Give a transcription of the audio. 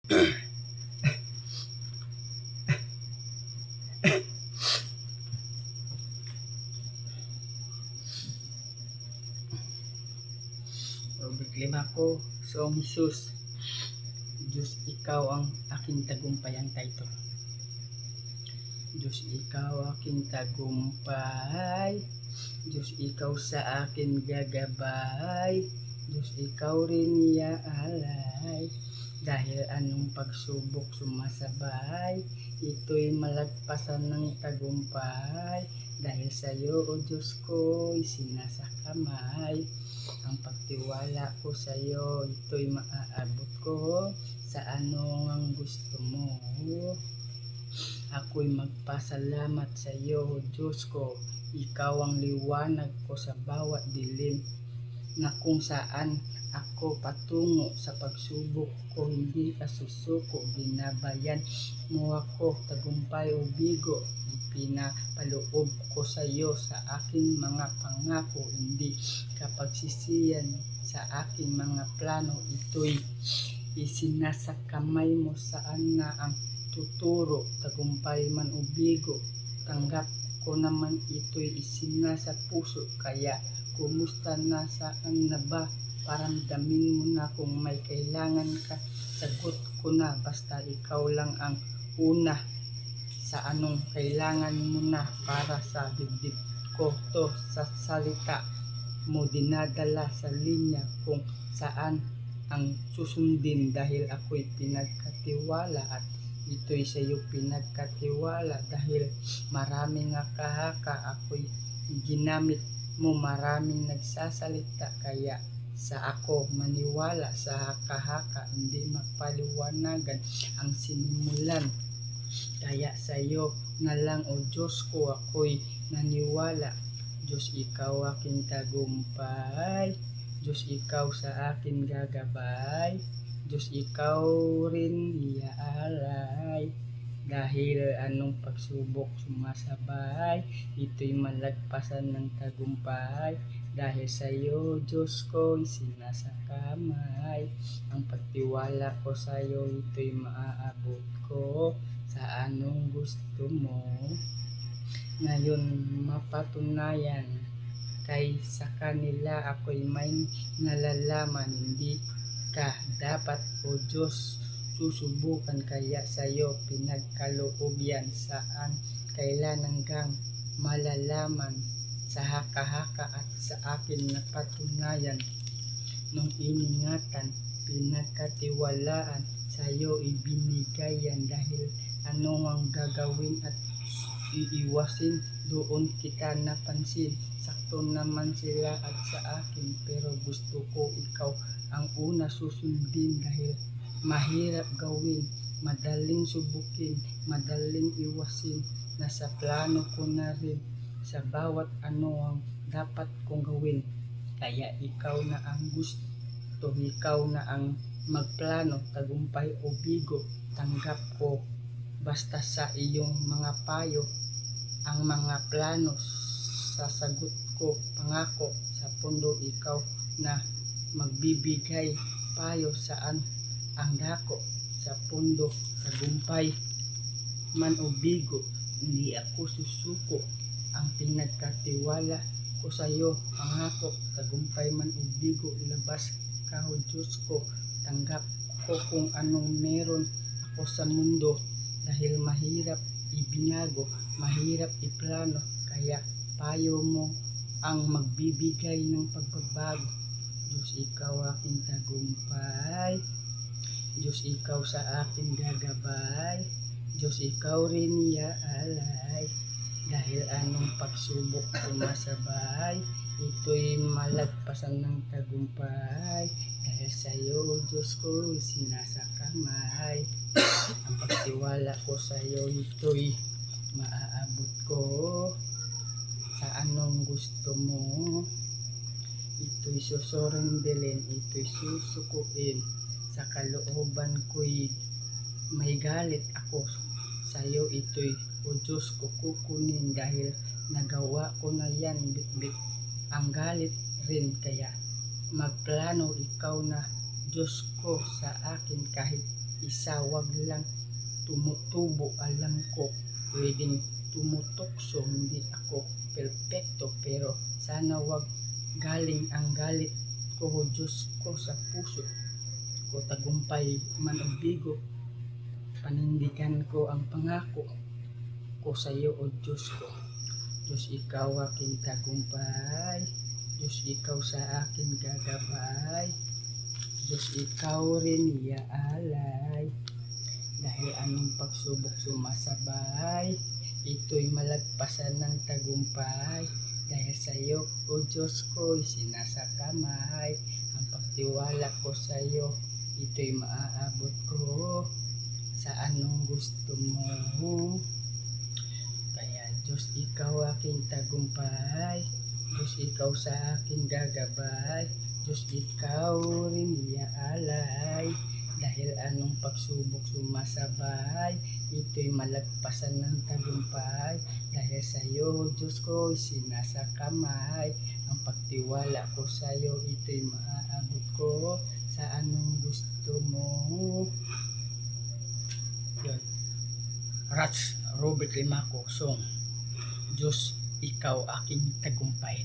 O biglima ko, Soong Jesus, Diyos ikaw ang aking tagumpay ang title. Diyos ikaw aking tagumpay, Diyos ikaw sa akin gagabay, Diyos ikaw rin iaalay. Dahil anong pagsubok sumasabay, ito'y malagpasan ng tagumpay. Dahil sa iyo, O Diyos ko, isinasa kamay. Ang pagtiwala ko sa iyo, ito'y maaabot ko sa anong ang gusto mo. Ako'y magpasalamat sa iyo, O Diyos ko. Ikaw ang liwanag ko sa bawat dilim, na kung saan ako patungo sa pagsubok ko, hindi ka susuko. Binabayan mo ako tagumpay o bigo. Ipinapaloob ko sa iyo sa aking mga pangako, hindi ka pagsisiyan sa aking mga plano. Ito'y isinasa kamay mo, saan na ang tuturo, tagumpay man o bigo. Tanggap ko naman ito'y isinasa puso, kaya kumusta na, saan na ba? Paramdamin mo na kung may kailangan ka. Sagot ko na, basta ikaw lang ang una. Sa anong kailangan mo na para sa dibdib ko to, sa salita mo dinadala sa linya kung saan ang susundin. Dahil ako'y pinagkatiwala at ito'y sa iyo pinagkatiwala. Dahil maraming haka-haka ako'y ginamit mo, maraming nagsasalita, kaya sa ako maniwala. Sa haka-haka hindi mapaliwanagan ang sinimulan, kaya sa iyo na lang, O Diyos ko, ako'y naniwala. Diyos ikaw aking tagumpay, Diyos ikaw sa akin gagabay, Diyos ikaw rin iaalay. Dahil anong pagsubok sumasabay, ito'y malagpasan ng tagumpay. Dahil sa iyo, Diyos ko, isinasa kamay. Ang pagtiwala ko sa iyo, ito'y maaabot ko sa anong gusto mo. Ngayon mapatunayan kay sa kanila, ako'y may nalalaman. Hindi ka dapat, O Diyos, susubukan, kaya sa iyo pinagkaloob yan. Saan kailan hanggang malalaman, sa haka-haka at sa akin napatunayan. Nung iningatan, pinagkatiwalaan, sa iyo ibinigay yan. Dahil ano ang gagawin at iiwasin, doon kita napansin. Sakto naman sila at sa akin, pero gusto ko ikaw ang una susundin. Dahil mahirap gawin, madaling subukin, madaling iwasin. Nasa plano ko na rin sa bawat ano ang dapat kong gawin. Kaya ikaw na ang gusto, ikaw na ang magplano, tagumpay o bigo. Tanggap ko basta sa iyong mga payo ang mga plano. Sasagot ko, pangako sa pundo, ikaw na magbibigay payo. Saan ang dako sa pundo, tagumpay man o bigo, hindi ako susuko. Ang pinagkatiwala ko sa iyo, pangako, tagumpay man o bigo, ilabas ka, O Diyos ko. Tanggap ko kung anong meron ako sa mundo. Dahil mahirap ibinago, mahirap iplano, kaya payo mo ang magbibigay ng pagbabago. Diyos ikaw aking tagumpay, Diyos ikaw sa akin gagabay, Diyos ikaw rin iaalay. Dahil anong pagsubok sumasabay, ito'y malagpasan ng tagumpay. Dahil sa iyo, Diyos ko, isinasa kamay. Ang pagtiwala ko sa iyo, ito'y maaabot ko sa anong gusto mo. Ito'y susurundilin, ito'y susukuin. Sa kalooban ko'y may galit ako sa iyo, ito'y, O Diyos ko, kukunin. Dahil nagawa ko na yan, bitbit ang galit rin. Kaya magplano ikaw na, Diyos ko, sa akin. Kahit isa, wag lang tumutubo. Alam ko pwedeng tumutokso, hindi ako perpekto, pero sana wag galing ang galit ko, o Diyos ko, sa puso ko. Tagumpay man o bigo, panindigan ko ang pangako ko sa iyo, o Diyos ko. Diyos, ikaw aking tagumpay. Diyos, ikaw sa akin gagabay. Diyos, ikaw rin iaalay. Dahil anong pagsubok sumasabay, ito'y malagpasan ng tagumpay. Dahil sa iyo, o Diyos ko, sinasakamay. Ang pagtiwala ko sa iyo, ito'y maaabot ko sa anong gusto mo. Kaya Diyos, ikaw aking tagumpay. Diyos, ikaw sa akin gagabay. Diyos, ikaw rin iaalay. Dahil anong pagsubok sumasabay, ito'y malagpasan ng tagumpay. Dahil sa iyo, Diyos ko, sinasakamay. Ang pagtiwala ko sa iyo, ito'y maaabot ko sa anong gusto mo. Yun. Rats Robert Limaco song, Diyos, ikaw aking tagumpay.